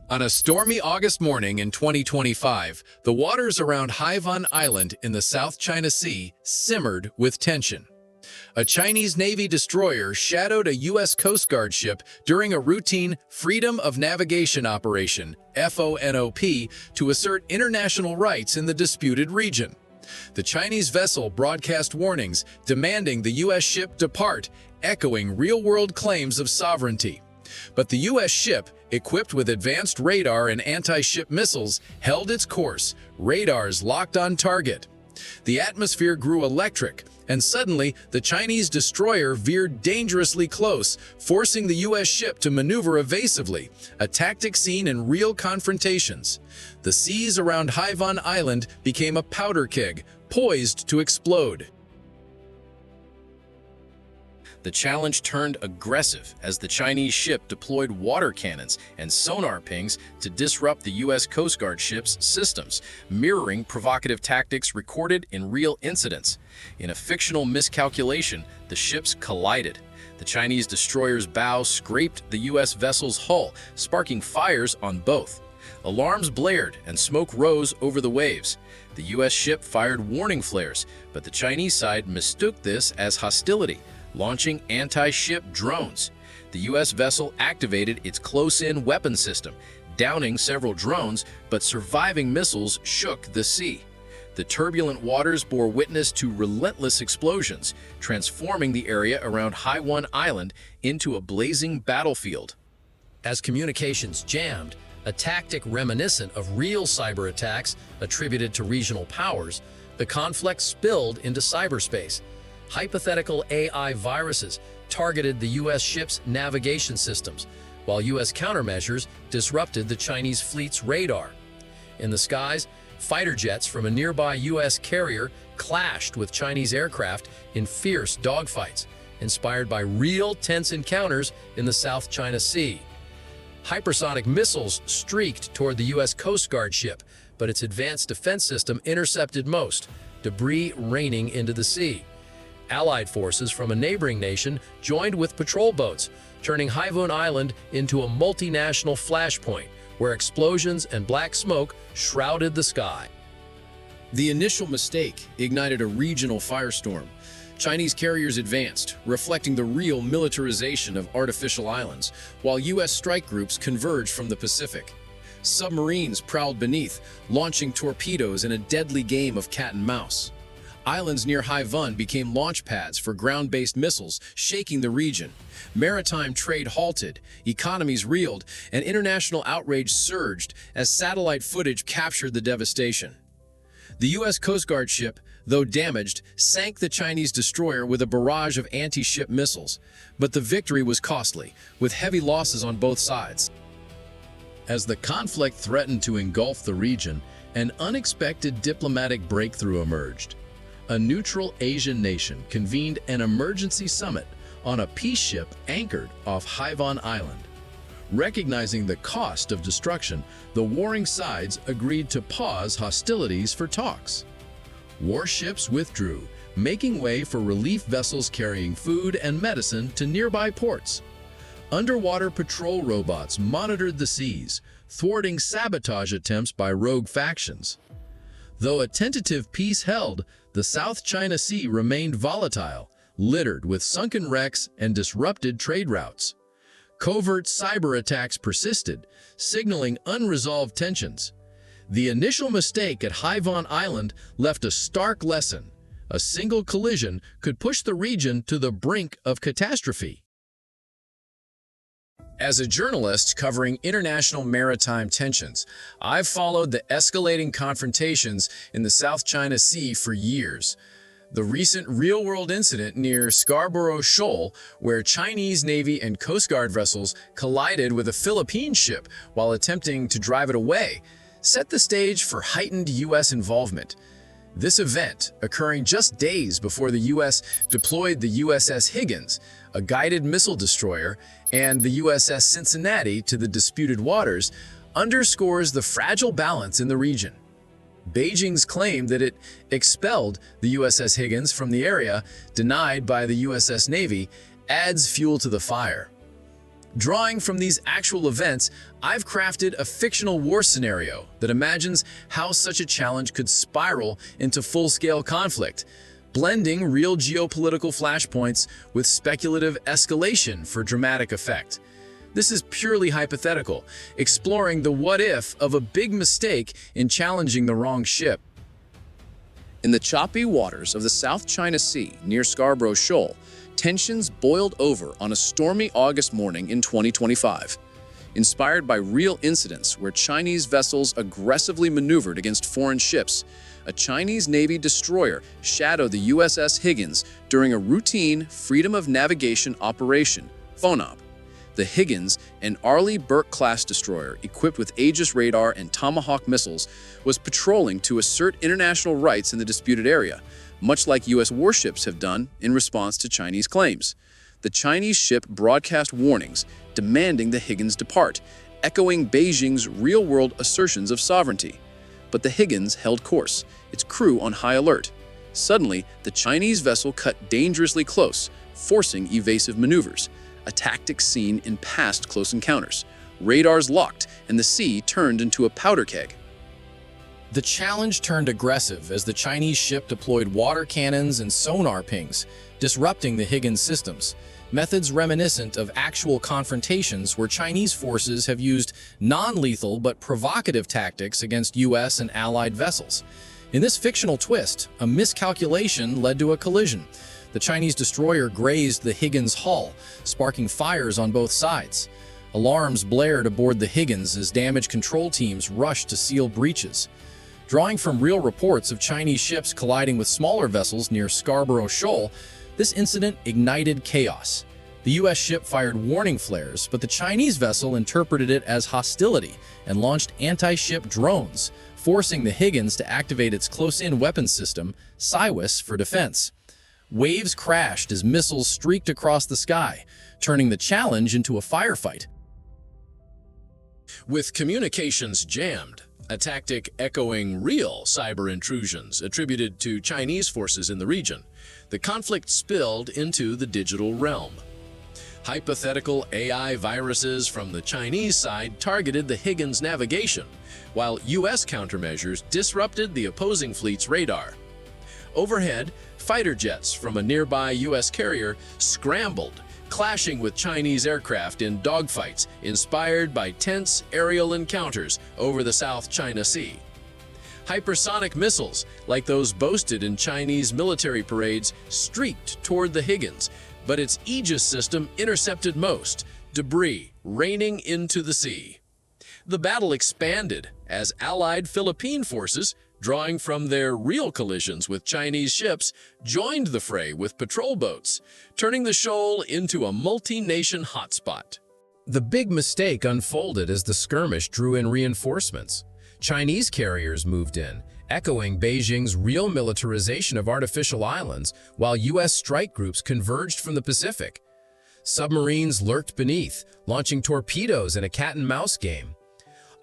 On a stormy August morning in 2025, the waters around Haivan Island in the South China Sea simmered with tension. A Chinese Navy destroyer shadowed a U.S. Coast Guard ship during a routine Freedom of Navigation Operation (FONOP) to assert international rights in the disputed region. The Chinese vessel broadcast warnings demanding the U.S. ship depart, echoing real-world claims of sovereignty. But the U.S. ship, equipped with advanced radar and anti-ship missiles, held its course, radars locked on target. The atmosphere grew electric, and suddenly the Chinese destroyer veered dangerously close, forcing the U.S. ship to maneuver evasively, a tactic seen in real confrontations. The seas around Haivan Island became a powder keg, poised to explode. The challenge turned aggressive as the Chinese ship deployed water cannons and sonar pings to disrupt the U.S. Coast Guard ship's systems, mirroring provocative tactics recorded in real incidents. In a fictional miscalculation, the ships collided. The Chinese destroyer's bow scraped the U.S. vessel's hull, sparking fires on both. Alarms blared and smoke rose over the waves. The U.S. ship fired warning flares, but the Chinese side mistook this as hostility, launching anti-ship drones. The U.S. vessel activated its close-in weapon system, downing several drones, but surviving missiles shook the sea. The turbulent waters bore witness to relentless explosions, transforming the area around Haiwan Island into a blazing battlefield. As communications jammed, a tactic reminiscent of real cyber attacks attributed to regional powers, the conflict spilled into cyberspace. Hypothetical AI viruses targeted the U.S. ship's navigation systems, while U.S. countermeasures disrupted the Chinese fleet's radar. In the skies, fighter jets from a nearby U.S. carrier clashed with Chinese aircraft in fierce dogfights, inspired by real tense encounters in the South China Sea. Hypersonic missiles streaked toward the U.S. Coast Guard ship, but its advanced defense system intercepted most, debris raining into the sea. Allied forces from a neighboring nation joined with patrol boats, turning Haivan Island into a multinational flashpoint where explosions and black smoke shrouded the sky. The initial mistake ignited a regional firestorm. Chinese carriers advanced, reflecting the real militarization of artificial islands, while U.S. strike groups converged from the Pacific. Submarines prowled beneath, launching torpedoes in a deadly game of cat and mouse. Islands near Haivan became launch pads for ground-based missiles, shaking the region. Maritime trade halted, economies reeled, and international outrage surged as satellite footage captured the devastation. The U.S. Coast Guard ship, though damaged, sank the Chinese destroyer with a barrage of anti-ship missiles. But the victory was costly, with heavy losses on both sides. As the conflict threatened to engulf the region, an unexpected diplomatic breakthrough emerged. A neutral Asian nation convened an emergency summit on a peace ship anchored off Haivan Island. Recognizing the cost of destruction, the warring sides agreed to pause hostilities for talks. Warships withdrew, making way for relief vessels carrying food and medicine to nearby ports. Underwater patrol robots monitored the seas, thwarting sabotage attempts by rogue factions. Though a tentative peace held, the South China Sea remained volatile, littered with sunken wrecks and disrupted trade routes. Covert cyber attacks persisted, signaling unresolved tensions. The initial mistake at Haivan Island left a stark lesson. A single collision could push the region to the brink of catastrophe. As a journalist covering international maritime tensions, I've followed the escalating confrontations in the South China Sea for years. The recent real-world incident near Scarborough Shoal, where Chinese Navy and Coast Guard vessels collided with a Philippine ship while attempting to drive it away, set the stage for heightened U.S. involvement. This event, occurring just days before the U.S. deployed the USS Higgins, a guided missile destroyer, and the USS Cincinnati to the disputed waters, underscores the fragile balance in the region. Beijing's claim that it expelled the USS Higgins from the area, denied by the USS Navy, adds fuel to the fire. Drawing from these actual events, I've crafted a fictional war scenario that imagines how such a challenge could spiral into full-scale conflict, blending real geopolitical flashpoints with speculative escalation for dramatic effect. This is purely hypothetical, exploring the what-if of a big mistake in challenging the wrong ship. In the choppy waters of the South China Sea near Scarborough Shoal, tensions boiled over on a stormy August morning in 2025. Inspired by real incidents where Chinese vessels aggressively maneuvered against foreign ships, a Chinese Navy destroyer shadowed the USS Higgins during a routine Freedom of Navigation operation, FONOP. The Higgins, an Arleigh Burke-class destroyer equipped with Aegis radar and Tomahawk missiles, was patrolling to assert international rights in the disputed area, much like U.S. warships have done in response to Chinese claims. The Chinese ship broadcast warnings, demanding the Higgins depart, echoing Beijing's real-world assertions of sovereignty. But the Higgins held course, its crew on high alert. Suddenly, the Chinese vessel cut dangerously close, forcing evasive maneuvers, a tactic seen in past close encounters. Radars locked, and the sea turned into a powder keg. The challenge turned aggressive as the Chinese ship deployed water cannons and sonar pings, disrupting the Higgins systems, methods reminiscent of actual confrontations where Chinese forces have used non-lethal but provocative tactics against U.S. and allied vessels. In this fictional twist, a miscalculation led to a collision. The Chinese destroyer grazed the Higgins hull, sparking fires on both sides. Alarms blared aboard the Higgins as damage control teams rushed to seal breaches. Drawing from real reports of Chinese ships colliding with smaller vessels near Scarborough Shoal, this incident ignited chaos. The U.S. ship fired warning flares, but the Chinese vessel interpreted it as hostility and launched anti-ship drones, forcing the Higgins to activate its close-in weapons system, CIWS, for defense. Waves crashed as missiles streaked across the sky, turning the challenge into a firefight. With communications jammed, a tactic echoing real cyber intrusions attributed to Chinese forces in the region, the conflict spilled into the digital realm. Hypothetical AI viruses from the Chinese side targeted the Higgins navigation, while U.S. countermeasures disrupted the opposing fleet's radar. Overhead, fighter jets from a nearby U.S. carrier scrambled, clashing with Chinese aircraft in dogfights inspired by tense aerial encounters over the South China Sea. Hypersonic missiles, like those boasted in Chinese military parades, streaked toward the Higgins, but its Aegis system intercepted most, debris raining into the sea. The battle expanded as allied Philippine forces, drawing from their real collisions with Chinese ships, joined the fray with patrol boats, turning the shoal into a multi-nation hotspot. The big mistake unfolded as the skirmish drew in reinforcements. Chinese carriers moved in, echoing Beijing's real militarization of artificial islands, while U.S. strike groups converged from the Pacific. Submarines lurked beneath, launching torpedoes in a cat-and-mouse game.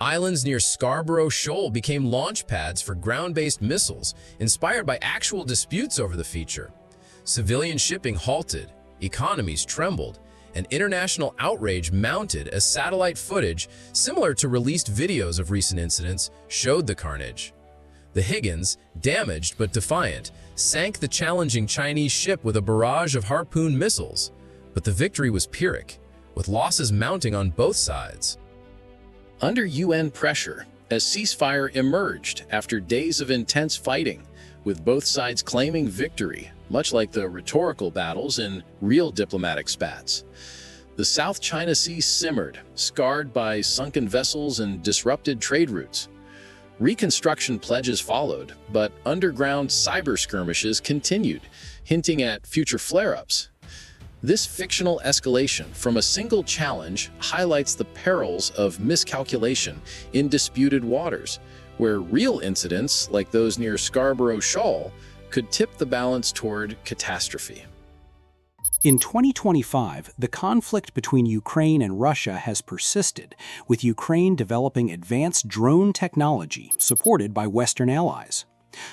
Islands near Scarborough Shoal became launch pads for ground-based missiles, inspired by actual disputes over the feature. Civilian shipping halted, economies trembled, and international outrage mounted as satellite footage, similar to released videos of recent incidents, showed the carnage. The Higgins, damaged but defiant, sank the challenging Chinese ship with a barrage of Harpoon missiles. But the victory was Pyrrhic, with losses mounting on both sides. Under UN pressure, a ceasefire emerged after days of intense fighting, with both sides claiming victory, much like the rhetorical battles in real diplomatic spats. The South China Sea simmered, scarred by sunken vessels and disrupted trade routes. Reconstruction pledges followed, but underground cyber skirmishes continued, hinting at future flare-ups. This fictional escalation from a single challenge highlights the perils of miscalculation in disputed waters, where real incidents like those near Scarborough Shoal could tip the balance toward catastrophe. In 2025, the conflict between Ukraine and Russia has persisted, with Ukraine developing advanced drone technology supported by Western allies.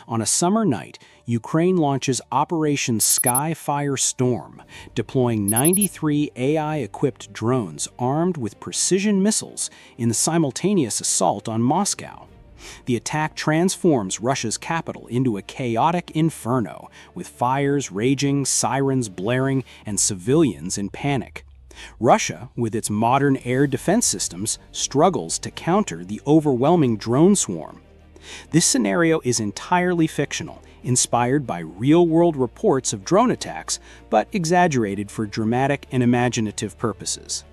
On a summer night, Ukraine launches Operation Skyfire Storm, deploying 93 AI-equipped drones armed with precision missiles in the simultaneous assault on Moscow. The attack transforms Russia's capital into a chaotic inferno, with fires raging, sirens blaring, and civilians in panic. Russia, with its modern air defense systems, struggles to counter the overwhelming drone swarm. This scenario is entirely fictional, inspired by real-world reports of drone attacks, but exaggerated for dramatic and imaginative purposes.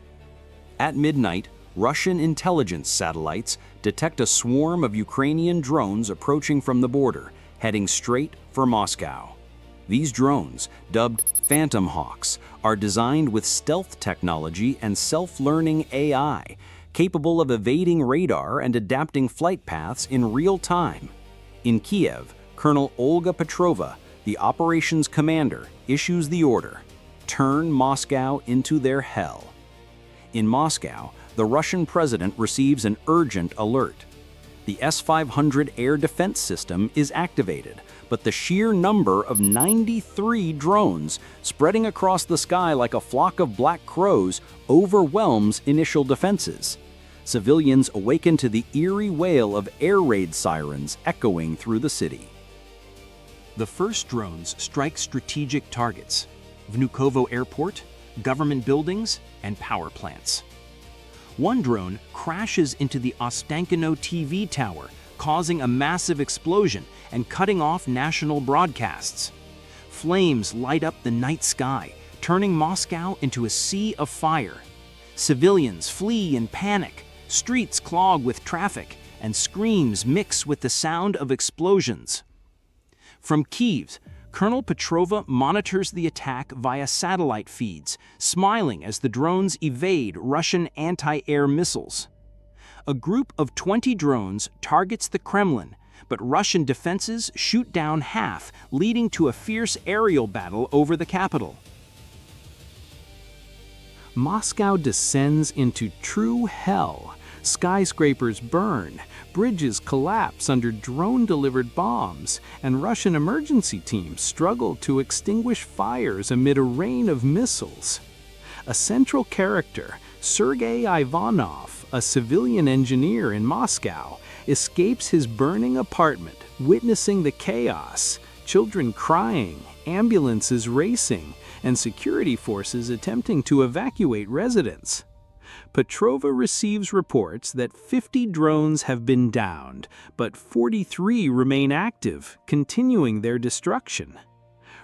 At midnight, Russian intelligence satellites detect a swarm of Ukrainian drones approaching from the border, heading straight for Moscow. These drones, dubbed Phantom Hawks, are designed with stealth technology and self-learning AI, capable of evading radar and adapting flight paths in real time. In Kiev, Colonel Olga Petrova, the operations commander, issues the order: turn Moscow into their hell. In Moscow, the Russian president receives an urgent alert. The S-500 air defense system is activated, but the sheer number of 93 drones spreading across the sky like a flock of black crows overwhelms initial defenses. Civilians awaken to the eerie wail of air raid sirens echoing through the city. The first drones strike strategic targets: Vnukovo Airport, government buildings, and power plants. One drone crashes into the Ostankino TV tower, causing a massive explosion and cutting off national broadcasts. Flames light up the night sky, turning Moscow into a sea of fire. Civilians flee in panic, streets clog with traffic, and screams mix with the sound of explosions. From Kyiv, Colonel Petrova monitors the attack via satellite feeds, smiling as the drones evade Russian anti-air missiles. A group of 20 drones targets the Kremlin, but Russian defenses shoot down half, leading to a fierce aerial battle over the capital. Moscow descends into true hell. Skyscrapers burn, bridges collapse under drone-delivered bombs, and Russian emergency teams struggle to extinguish fires amid a rain of missiles. A central character, Sergei Ivanov, a civilian engineer in Moscow, escapes his burning apartment, witnessing the chaos, children crying, ambulances racing, and security forces attempting to evacuate residents. Petrova receives reports that 50 drones have been downed, but 43 remain active, continuing their destruction.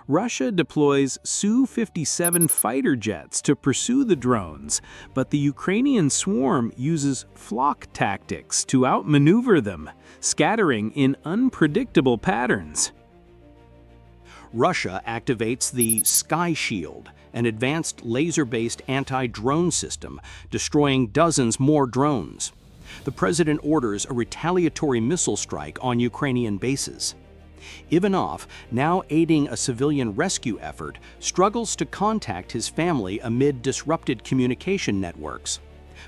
Russia deploys Su-57 fighter jets to pursue the drones, but the Ukrainian swarm uses flock tactics to outmaneuver them, scattering in unpredictable patterns. Russia activates the Sky Shield, an advanced laser-based anti-drone system, destroying dozens more drones. The president orders a retaliatory missile strike on Ukrainian bases. Ivanov, now aiding a civilian rescue effort, struggles to contact his family amid disrupted communication networks.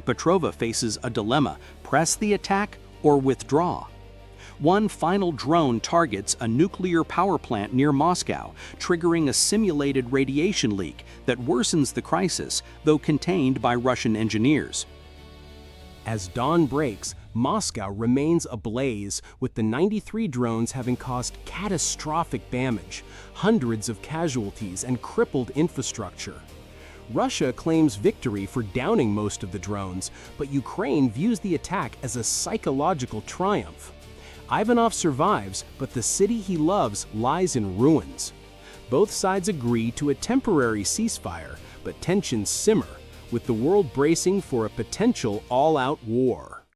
Petrova faces a dilemma: press the attack or withdraw. One final drone targets a nuclear power plant near Moscow, triggering a simulated radiation leak that worsens the crisis, though contained by Russian engineers. As dawn breaks, Moscow remains ablaze, with the 93 drones having caused catastrophic damage, hundreds of casualties, and crippled infrastructure. Russia claims victory for downing most of the drones, but Ukraine views the attack as a psychological triumph. Ivanov survives, but the city he loves lies in ruins. Both sides agree to a temporary ceasefire, but tensions simmer, with the world bracing for a potential all-out war.